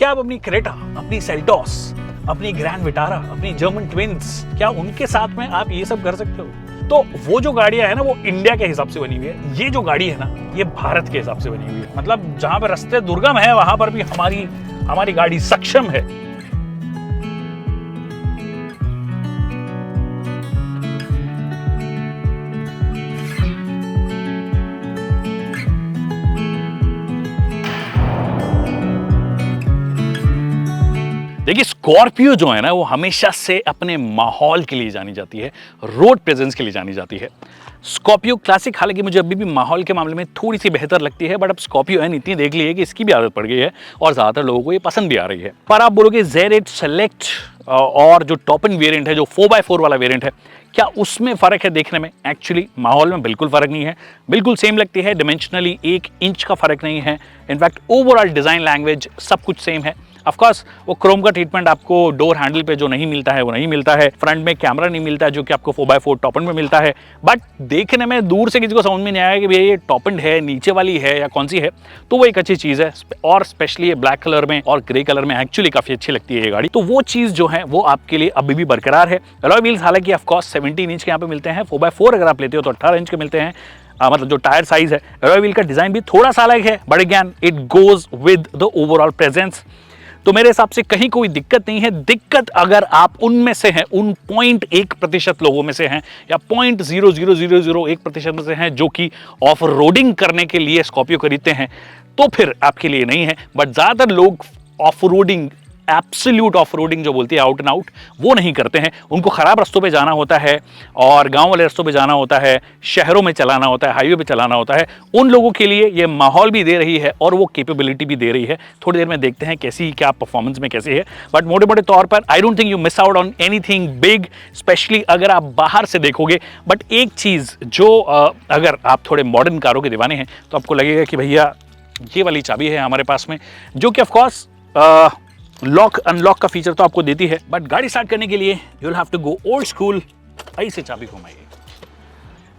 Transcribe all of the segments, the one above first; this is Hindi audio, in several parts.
क्या आप अपनी क्रेटा, अपनी सेल्टोस, अपनी ग्रैंड विटारा, अपनी जर्मन ट्विंस, क्या उनके साथ में आप ये सब कर सकते हो? तो वो जो गाड़ियां है ना, वो इंडिया के हिसाब से बनी हुई है। ये जो गाड़ी है ना, ये भारत के हिसाब से बनी हुई है। मतलब जहां पर रास्ते दुर्गम है वहां पर भी हमारी गाड़ी सक्षम है। देखिए, स्कॉर्पियो जो है ना, वो हमेशा से अपने माहौल के लिए जानी जाती है, रोड प्रेजेंस के लिए जानी जाती है। स्कॉर्पियो क्लासिक हालांकि मुझे अभी भी माहौल के मामले में थोड़ी सी बेहतर लगती है, बट अब स्कॉर्पियो है इतनी देख ली है कि इसकी भी आदत पड़ गई है और ज़्यादातर लोगों को ये पसंद भी आ रही है। पर आप बोलोगे Z8 सेलेक्ट और जो टॉप एंड वेरिएंट है, जो 4x4 वाला वेरिएंट है, क्या उसमें फ़र्क है देखने में? एक्चुअली माहौल में बिल्कुल फ़र्क नहीं है, बिल्कुल सेम लगती है। डिमेंशनली 1 इंच का फ़र्क नहीं है। इनफैक्ट ओवरऑल डिज़ाइन, लैंग्वेज सब कुछ सेम है। ऑफ कोर्स वो क्रोम का ट्रीटमेंट आपको डोर हैंडल पे जो नहीं मिलता है वो नहीं मिलता है। फ्रंट में कैमरा नहीं मिलता है जो कि आपको 4x4 टॉप एंड में मिलता है। बट देखने में दूर से किसी को समझ में नहीं आएगा कि भैया ये टॉप एंड है, नीचे वाली है या कौन सी है, तो वो एक अच्छी चीज़ है। और स्पेशली ये ब्लैक कलर में और ग्रे कलर में एक्चुअली काफ़ी अच्छी लगती है ये गाड़ी। तो वो चीज़ जो है वो आपके लिए अभी भी बरकरार है। अलॉय व्हील्स हालांकि ऑफकोर्स 17 इंच के यहाँ पे मिलते हैं। 4x4 अगर आप लेते हो तो 18 इंच के मिलते हैं। मतलब जो टायर साइज है, अलॉय व्हील का डिजाइन भी थोड़ा सा अलग है, but again it goes with the overall presence. तो मेरे हिसाब से कहीं कोई दिक्कत नहीं है। दिक्कत अगर आप उनमें से हैं, उन 0.1% लोगों में से हैं या 0.00001% में से हैं जो कि ऑफ रोडिंग करने के लिए स्कॉर्पियो खरीदते हैं, तो फिर आपके लिए नहीं है। बट ज़्यादातर लोग off roading, absolute off roading जो बोलती है, आउट एंड आउट, वो नहीं करते हैं। उनको ख़राब रास्तों पे जाना होता है और गांव वाले रास्तों पे जाना होता है, शहरों में चलाना होता है, हाईवे पे चलाना होता है। उन लोगों के लिए ये माहौल भी दे रही है और वो कैपेबिलिटी भी दे रही है। थोड़ी देर में देखते हैं कैसी क्या परफॉर्मेंस में कैसी है। बट मोटे मोटे तौर पर I don't think you miss out on anything big, specially अगर आप बाहर से देखोगे। बट एक चीज़ जो अगर आप थोड़े मॉडर्न कारों के दीवाने हैं तो आपको लगेगा कि भैया ये वाली चाबी है हमारे पास में, जो कि ऑफकोर्स लॉक अनलॉक का फीचर तो आपको देती है। बट गाड़ी स्टार्ट करने के लिए you will have to go old school, ऐसे चाबी घुमाइए।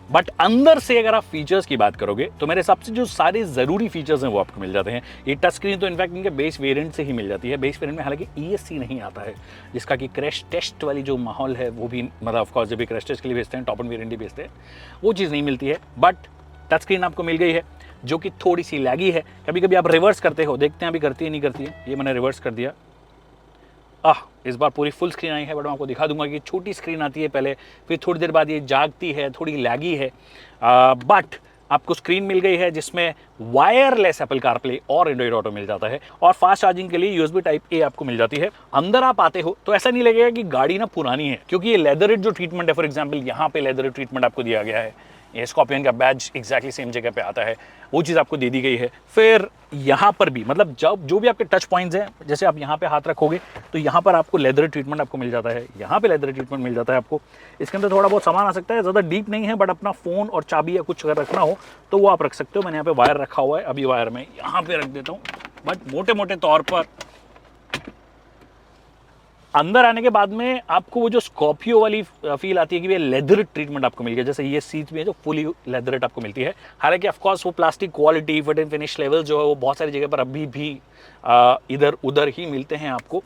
बट अंदर से अगर आप फीचर्स की बात करोगे तो मेरे हिसाब से जो सारे ज़रूरी फीचर्स हैं वो आपको मिल जाते हैं। ये टच स्क्रीन तो इनफैक्ट इनके बेस वेरिएंट से ही मिल जाती है। बेस वेरिएंट में हालांकि ESC नहीं आता है, जिसका कि क्रैश टेस्ट वाली जो माहौल है वो भी, मतलब ऑफकोर्स जब भी क्रैश टेस्ट के लिए भेजते हैं, टॉप एंड वेरिएंट ही भेजते हैं, वो चीज़ नहीं मिलती है। बट टच स्क्रीन आपको मिल गई है जो कि थोड़ी सी लैगी है। कभी कभी आप रिवर्स करते हो, देखते हैं अभी करती है नहीं करती है। ये मैंने रिवर्स कर दिया, इस बार पूरी फुल स्क्रीन आई है। बट मैं आपको दिखा दूंगा कि छोटी स्क्रीन आती है पहले, फिर थोड़ी देर बाद ये जागती है, थोड़ी लैगी है। बट आपको स्क्रीन मिल गई है जिसमें वायरलेस एप्पल कारप्ले और एंड्रॉइड ऑटो मिल जाता है और फास्ट चार्जिंग के लिए USB टाइप A आपको मिल जाती है। अंदर आप आते हो तो ऐसा नहीं लगेगा कि गाड़ी ना पुरानी है, क्योंकि ये लेदर जो ट्रीटमेंट है, फॉर एग्जाम्पल यहाँ पे लेदर ट्रीटमेंट आपको दिया गया है। ये स्कॉर्पियन का बैज एग्जैक्टली सेम जगह पे आता है, वो चीज़ आपको दे दी गई है। फिर यहाँ पर भी, मतलब जब जो भी आपके टच पॉइंट्स हैं, जैसे आप यहाँ पे हाथ रखोगे तो यहाँ पर आपको लेदर ट्रीटमेंट आपको मिल जाता है, यहाँ पे लेदर ट्रीटमेंट मिल जाता है आपको। इसके अंदर थोड़ा बहुत सामान आ सकता है, ज़्यादा डीप नहीं है, बट अपना फ़ोन और चाबी या कुछ अगर रखना हो तो वो आप रख सकते हो। मैंने यहाँ पे वायर रखा हुआ है, अभी वायर मैं यहाँ पे रख देता हूँ। बट मोटे मोटे तौर पर अंदर आने के बाद में आपको वो जो स्कॉर्पियो वाली फील आती है कि ये लेदर ट्रीटमेंट आपको मिल गया। जैसे ये सीट भी है जो फुली लेदरेट आपको मिलती है। हालांकि ऑफ कोर्स वो plastic quality, fit and finish level जो है वो बहुत सारी जगह पर अभी भी इधर उधर ही मिलते हैं आपको।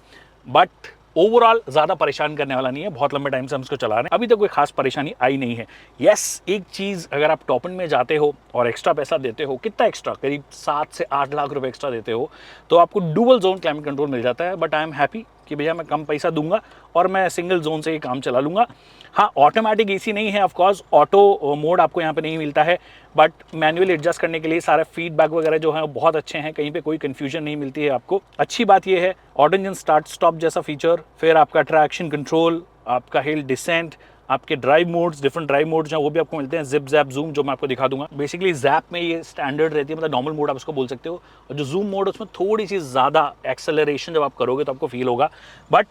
बट ओवरऑल ज़्यादा परेशान करने वाला नहीं है, बहुत लंबे टाइम से हम इसको चला रहे हैं, अभी तक कोई खास परेशानी आई नहीं है। यस, एक चीज़, अगर आप टॉप एंड में जाते हो और एक्स्ट्रा पैसा देते हो, कितना एक्स्ट्रा, करीब 7 से 8 लाख रुपए एक्स्ट्रा देते हो, तो आपको डुअल जोन क्लाइमेट कंट्रोल मिल जाता है। बट आई एम हैप्पी कि भैया मैं कम पैसा दूंगा और मैं सिंगल जोन से ही काम चला लूँगा। हाँ, ऑटोमेटिक AC नहीं है, ऑफकोर्स ऑटो मोड आपको यहाँ पे नहीं मिलता है, बट मैनुअली एडजस्ट करने के लिए सारे फीडबैक वगैरह जो हैं वो बहुत अच्छे हैं, कहीं पे कोई कन्फ्यूजन नहीं मिलती है आपको। अच्छी बात ये है ऑटो इंजन स्टार्ट स्टॉप जैसा फीचर, फिर आपका ट्रैक्शन कंट्रोल, आपका हिल डिसेंट, आपके drive modes, different drive modes हैं वो भी आपको मिलते हैं। जिप जैप जूम जो मैं आपको दिखा दूंगा। बेसिकली जैप में ये स्टैंडर्ड रहती है, मतलब नॉर्मल मोड आप उसको बोल सकते हो, और जो जूम मोड उसमें थोड़ी सी ज़्यादा एक्सेलरेशन जब आप करोगे तो आपको फील होगा। बट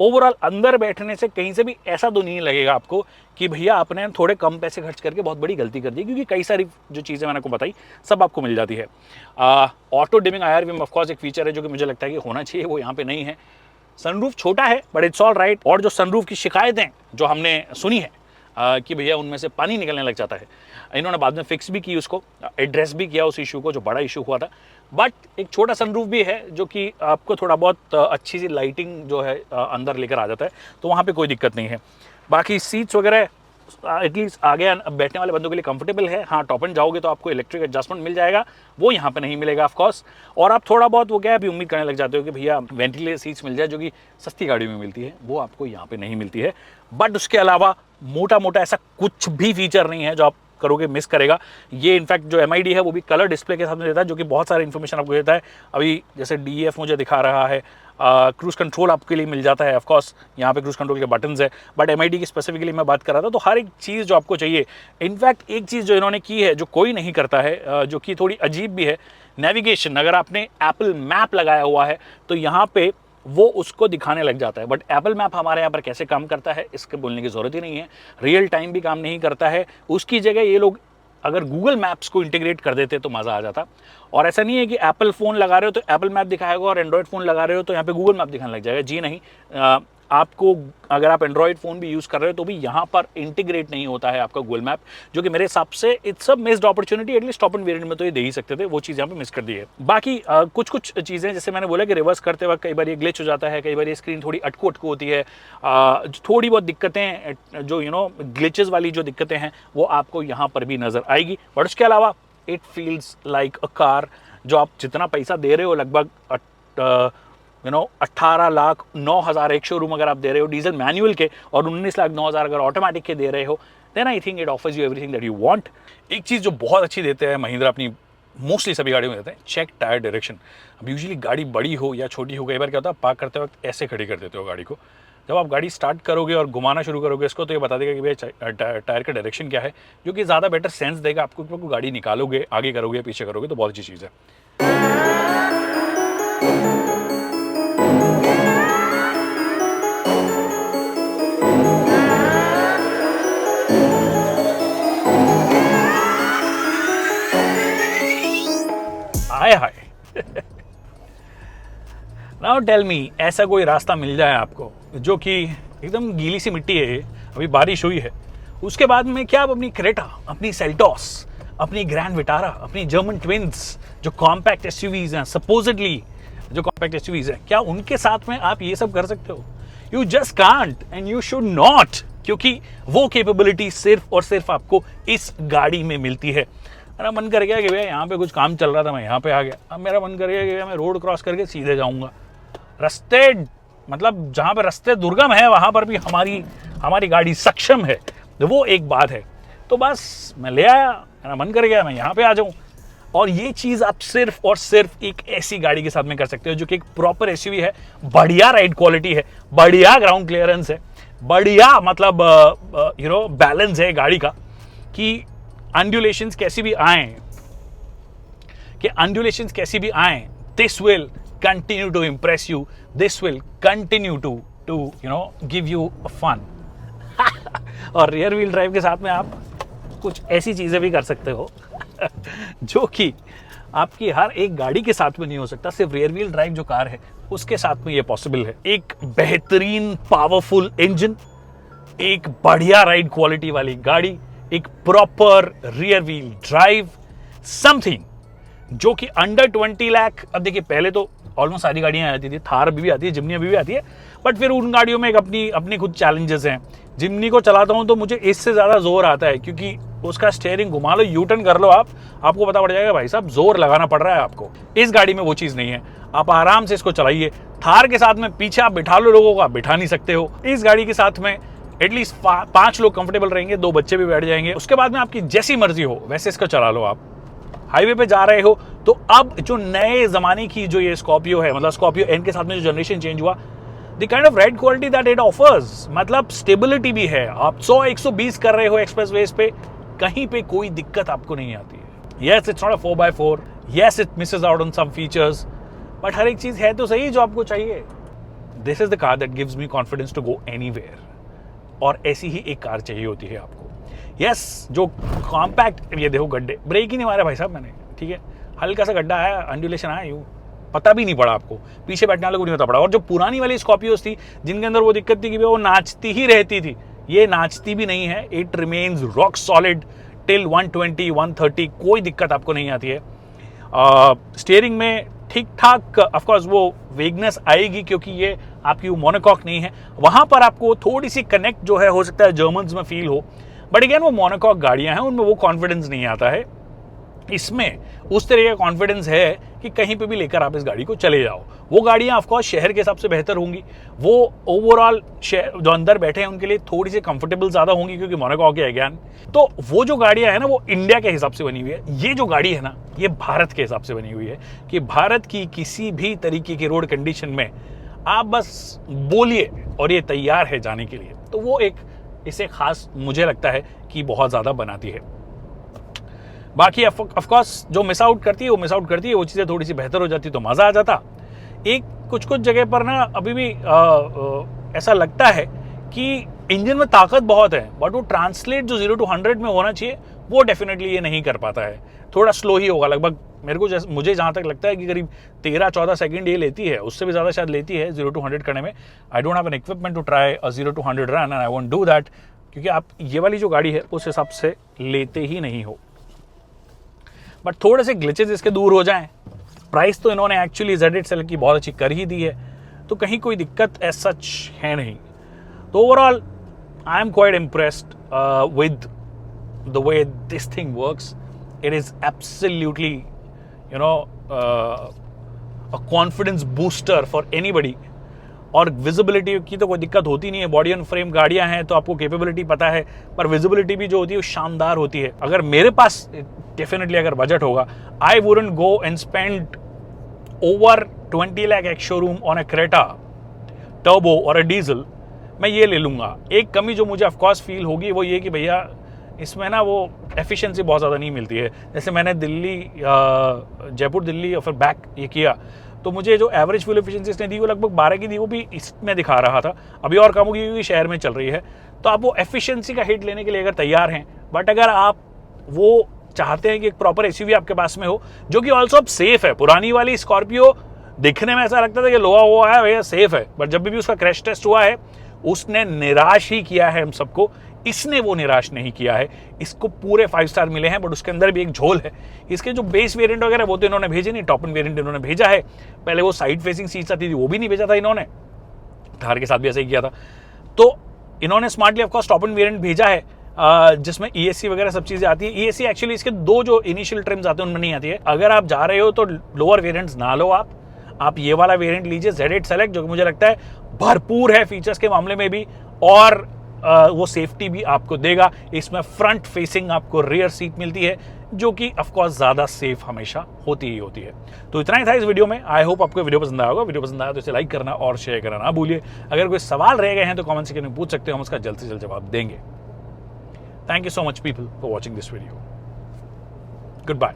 ओवरऑल अंदर बैठने से कहीं से भी ऐसा तो नहीं लगेगा आपको कि भैया आपने थोड़े कम पैसे खर्च करके बहुत बड़ी गलती कर दी, क्योंकि कई सारी जो चीज़ें मैंने आपको बताई सब आपको मिल जाती है। ऑटो डिमिंग IR में ऑफकोर्स एक फीचर है जो कि मुझे लगता है कि होना चाहिए, वो यहाँ पे नहीं है। सनरूफ छोटा है बट इट्स ऑल राइट। और जो सनरूफ की शिकायतें जो हमने सुनी है कि भैया उनमें से पानी निकलने लग जाता है, इन्होंने बाद में फिक्स भी की, उसको एड्रेस भी किया उस इशू को, जो बड़ा इशू हुआ था। बट एक छोटा सनरूफ भी है जो कि आपको थोड़ा बहुत अच्छी सी लाइटिंग जो है अंदर लेकर आ जाता है, तो वहाँ पे कोई दिक्कत नहीं है। बाकी सीट्स वगैरह एटलीस्ट आगे बैठने वाले बंदों के लिए कंफर्टेबल है। हाँ, टॉप एंड जाओगे तो आपको इलेक्ट्रिक एडजस्टमेंट मिल जाएगा, वो यहाँ पे नहीं मिलेगा ऑफ कोर्स। और आप थोड़ा बहुत वो क्या है अभी उम्मीद करने लग जाते हो कि भैया वेंटिलेटर सीट्स मिल जाए, जो कि सस्ती गाड़ी में मिलती है, वो आपको यहाँ पे नहीं मिलती है। बट उसके अलावा मोटा मोटा ऐसा कुछ भी फीचर नहीं है जो आप करोगे मिस करेगा। ये इनफैक्ट जो MID है वो भी कलर डिस्प्ले के साथ में देता है, जो कि बहुत सारे इन्फॉर्मेशन आपको देता है। अभी जैसे DEF मुझे दिखा रहा है, क्रूज कंट्रोल आपके लिए मिल जाता है, ऑफ कोर्स यहाँ पे क्रूज कंट्रोल के बटन्स है, बट MID की स्पेसिफिकली मैं बात कर रहा था। तो हर एक चीज़ जो आपको चाहिए, इनफैक्ट एक चीज़ जो इन्होंने की है जो कोई नहीं करता है, जो कि थोड़ी अजीब भी है, नेविगेशन। अगर आपने एप्पल मैप लगाया हुआ है तो यहाँ पे वो उसको दिखाने लग जाता है। बट एप्पल मैप हमारे यहाँ पर कैसे काम करता है इसके बोलने की ज़रूरत ही नहीं है, रियल टाइम भी काम नहीं करता है। उसकी जगह ये लोग अगर गूगल मैप्स को इंटीग्रेट कर देते तो मज़ा आ जाता। और ऐसा नहीं है कि एप्पल फ़ोन लगा रहे हो तो एप्पल मैप दिखाएगा और एंड्रॉयड फ़ोन लगा रहे हो तो यहाँ पे गूगल मैप दिखाने लग जाएगा। जी नहीं, आपको अगर आप एंड्रॉयड फ़ोन भी यूज़ कर रहे हो तो भी यहाँ पर इंटीग्रेट नहीं होता है आपका गूगल मैप, जो कि मेरे हिसाब से it's a missed opportunity. At least top end variant में तो ये दे ही सकते थे, वो चीज़ यहाँ पे मिस कर दी है। बाकी कुछ कुछ चीज़ें जैसे मैंने बोला कि रिवर्स करते वक्त कई बार ये ग्लिच हो जाता है, कई बार ये स्क्रीन थोड़ी अटकू अटकू होती है, थोड़ी बहुत दिक्कतें जो ग्लिचेस वाली जो दिक्कतें हैं वो आपको यहाँ पर भी नज़र आएगी। बट उसके अलावा it feels like a car. जो आप जितना पैसा दे रहे हो, लगभग 18,09,000 एक शोरूम अगर आप दे रहे हो डीजल मैनुअल के, और 19,09,000 अगर ऑटोमेटिक के दे रहे हो, then I think it offers you everything that you want. एक चीज़ जो बहुत अच्छी देते हैं महिंद्रा अपनी मोस्टली सभी गाड़ियों में देते हैं, चेक टायर डायरेक्शन। अब यूजुअली गाड़ी बड़ी हो या छोटी हो, कई बार क्या होता है पार्क करते वक्त ऐसे खड़ी कर देते हो गाड़ी को, जब आप गाड़ी स्टार्ट करोगे और घुमाना शुरू करोगे इसको तो ये बता देगा कि भैया टायर का डायरेक्शन क्या है, जो कि ज़्यादा बेटर सेंस देगा आपको कि गाड़ी निकालोगे, आगे करोगे, पीछे करोगे, तो बहुत अच्छी चीज़ है। हाय हाय नाउ टेल मी, ऐसा कोई रास्ता मिल जाए आपको जो कि एकदम गीली सी मिट्टी है, अभी बारिश हुई है, उसके बाद में क्या आप अपनी क्रेटा, अपनी सेल्टॉस, अपनी ग्रैंड विटारा, अपनी जर्मन ट्विंस जो कॉम्पैक्ट एसयूवीज हैं, सपोजिटली जो कॉम्पैक्ट एसयूवीज हैं, क्या उनके साथ में आप ये सब कर सकते हो? You just can't and you should not, क्योंकि वो कैपेबिलिटी सिर्फ और सिर्फ आपको इस गाड़ी में मिलती है। मेरा मन कर गया कि भैया यहाँ पे कुछ काम चल रहा था, मैं यहाँ पे आ गया। अब मेरा मन कर गया कि मैं रोड क्रॉस करके सीधे जाऊँगा। रास्ते मतलब जहाँ पे रास्ते दुर्गम है वहाँ पर भी हमारी गाड़ी सक्षम है, तो वो एक बात है। तो बस मैं ले आया, मेरा मन कर गया मैं यहाँ पे आ जाऊँ। और ये चीज़ आप सिर्फ और सिर्फ एक ऐसी गाड़ी के साथ में कर सकते हो जो कि एक प्रॉपर एसयूवी है, बढ़िया राइड क्वालिटी है, बढ़िया ग्राउंड क्लियरेंस है, बढ़िया मतलब बैलेंस है गाड़ी का, कि अंडुलेशंस कैसी भी आए, this will continue to impress you, this will continue to give you fun. और रियर व्हील ड्राइव के साथ में आप कुछ ऐसी चीजें भी कर सकते हो जो कि आपकी हर एक गाड़ी के साथ में नहीं हो सकता, सिर्फ रियर व्हील ड्राइव जो कार है उसके साथ में ये पॉसिबल है। एक बेहतरीन पावरफुल इंजन, एक बढ़िया राइड क्वालिटी वाली गाड़ी, एक proper rear wheel drive, something जो कि अंडर 20 लाख। अब देखिए पहले तो ऑलमोस्ट सारी गाड़ियां आती थी, थार भी आती है, जिम्नी भी आती है, बट फिर उन गाड़ियों में एक अपनी खुद चैलेंजेस हैं। जिम्नी को चलाता हूं तो मुझे इससे ज़्यादा जोर आता है, क्योंकि उसका स्टीयरिंग घुमा लो, यू टर्न कर लो, आपको पता पड़ जाएगा भाई साहब जोर लगाना पड़ रहा है आपको। इस गाड़ी में वो चीज़ नहीं है, आप आराम से इसको चलाइए। थार के साथ में पीछे आप बिठा लो लोगों को, आप बिठा नहीं सकते हो। इस गाड़ी के साथ में एटलीस्ट 5 लोग कंफर्टेबल रहेंगे, 2 बच्चे भी बैठ जाएंगे। उसके बाद में आपकी जैसी मर्जी हो वैसे इसको चला लो। आप हाईवे पे जा रहे हो तो अब जो नए जमाने की जो ये स्कॉर्पियो है, मतलब स्कॉर्पियो एन के साथ में जो जनरेशन चेंज हुआ, the kind of ride quality that it offers, मतलब स्टेबिलिटी भी है। आप 100-120 कर रहे हो एक्सप्रेस वेज पे, कहीं पे कोई दिक्कत आपको नहीं आती है। Yes it's not a 4x4, yes it misses out on some features, but हर एक चीज है तो सही जो आपको चाहिए। This is the car that gives me confidence to go anywhere, और ऐसी ही एक कार चाहिए होती है आपको। यस जो कॉम्पैक्ट, ये देखो गड्ढे, ब्रेक ही नहीं मारा भाई साहब मैंने, ठीक है, हल्का सा गड्ढा आया, अंडुलेशन आया, यूँ पता भी नहीं पड़ा आपको, पीछे बैठने वाले को नहीं पता पड़ा। और जो पुरानी वाली स्कॉर्पियोज थी जिनके अंदर वो दिक्कत थी कि वो नाचती ही रहती थी, ये नाचती भी नहीं है, it remains rock solid till 120-130, कोई दिक्कत आपको नहीं आती है। स्टीयरिंग में ठीक ठाक ऑफकोर्स वो वेगनेस आएगी, क्योंकि ये आपकी वो मोनोकॉक नहीं है। वहां पर आपको थोड़ी सी कनेक्ट जो है हो सकता है जर्मन्स में फील हो, बट अगेन वो मोनोकॉक गाड़ियां हैं, उनमें वो कॉन्फिडेंस नहीं आता है। इसमें उस तरह का कॉन्फिडेंस है कि कहीं पे भी लेकर आप इस गाड़ी को चले जाओ। वो गाड़ियां ऑफकोर्स शहर के हिसाब से बेहतर होंगी, वो ओवरऑल जो अंदर बैठे हैं उनके लिए थोड़ी सी कंफर्टेबल ज्यादा होंगी, क्योंकि मोनोकॉक है ज्ञान। तो वो जो गाड़ियां हैं ना, वो इंडिया के हिसाब से बनी हुई है। ये जो गाड़ी है ना, ये भारत के हिसाब से बनी हुई है, कि भारत की किसी भी तरीके की रोड कंडीशन में आप बस बोलिए और ये तैयार है जाने के लिए। तो वो एक इसे खास मुझे लगता है कि बहुत ज्यादा बनाती है। बाकी ऑफकोर्स जो मिस आउट करती है वो चीज़ें थोड़ी सी बेहतर हो जाती तो मज़ा आ जाता। एक कुछ जगह पर ना अभी भी ऐसा लगता है कि इंजन में ताकत बहुत है, बट वो ट्रांसलेट जो 0 to 100 में होना चाहिए वो डेफिनेटली ये नहीं कर पाता है। थोड़ा स्लो ही होगा, लगभग मुझे जहाँ तक लगता है कि करीब 13-14 सेकंड ये लेती है, उससे भी ज़्यादा शायद लेती है 0 to 100 करने में। I don't have an equipment to try a 0 to 100 run and I won't do that, क्योंकि आप ये वाली जो गाड़ी है उस हिसाब से लेते ही नहीं हो। बट थोड़े से ग्लिचेस इसके दूर हो जाएं, प्राइस तो इन्होंने एक्चुअली ZXL की बहुत अच्छी कर ही दी है, तो कहीं कोई दिक्कत एज सच है नहीं। तो overall I am quite impressed with the way this thing works. It is absolutely a confidence booster for anybody. और विजिबिलिटी की तो कोई दिक्कत होती नहीं है, बॉडी ऑन फ्रेम गाड़ियां हैं तो आपको कैपेबिलिटी पता है, पर विजिबिलिटी भी जो होती है वो शानदार होती है। अगर मेरे पास डेफिनेटली अगर बजट होगा, I wouldn't go and spend over 20 lakh ex showroom on a Creta turbo और अ डीजल। मैं ये ले लूंगा। एक कमी जो मुझे ऑफकोर्स फील होगी वो ये कि भैया इसमें ना वो एफिशिएंसी बहुत ज़्यादा नहीं मिलती है। जैसे मैंने जयपुर दिल्ली और फिर बैक ये किया, तो मुझे जो एवरेज फ्यूल एफिशिएंसी इसने दी वो लगभग 12 की दी, वो भी इसमें दिखा रहा था। अभी और कम होगी क्योंकि शहर में चल रही है। तो आप वो एफिशिएंसी का हिट लेने के लिए अगर तैयार हैं, बट अगर आप वो चाहते हैं कि एक प्रॉपर एसयूवी आपके पास में हो जो कि ऑल्सो अब सेफ है। पुरानी वाली स्कॉर्पियो दिखने में ऐसा लगता था कि लोहा हुआ है भैया सेफ है, बट जब भी उसका क्रैश टेस्ट हुआ है उसने निराश ही किया है हम सबको। इसने वो निराश नहीं किया है, इसको पूरे 5 स्टार मिले हैं, बट उसके अंदर भी एक झोल है। इसके जो बेस वेरिएंट वगैरह वो तो इन्होंने भेजे नहीं, टॉप एंड वेरिएंट इन्होंने भेजा है। पहले वो साइड फेसिंग सीट्स आती थी वो भी नहीं भेजा था इन्होंने, थार के साथ भी ऐसा ही किया था। तो इन्होंने smartly of course top end variant भेजा है, जिसमें ESC वगैरह सब चीजें आती है। ESC एक्चुअली इसके 2 जो इनिशियल ट्रिम्स आते हैं उनमें नहीं आती है। अगर आप जा रहे हो तो लोअर वेरिएंट्स ना लो, आप ये वाला वेरिएंट लीजिए Z8 सेलेक्ट, जो कि मुझे लगता है भरपूर है फीचर्स के मामले में भी, और वो सेफ्टी भी आपको देगा। इसमें फ्रंट फेसिंग आपको रियर सीट मिलती है, जो कि ऑफकोर्स ज्यादा सेफ हमेशा होती ही होती है। तो इतना ही था इस वीडियो में। आई होप आपको वीडियो पसंद आया होगा। वीडियो पसंद आया तो इसे लाइक करना और शेयर करना ना भूलिए। अगर कोई सवाल रह गए हैं तो कमेंट सेक्शन में पूछ सकते हो, हम उसका जल्द से जल्द जवाब देंगे। Thank you so much people for watching this video. Goodbye.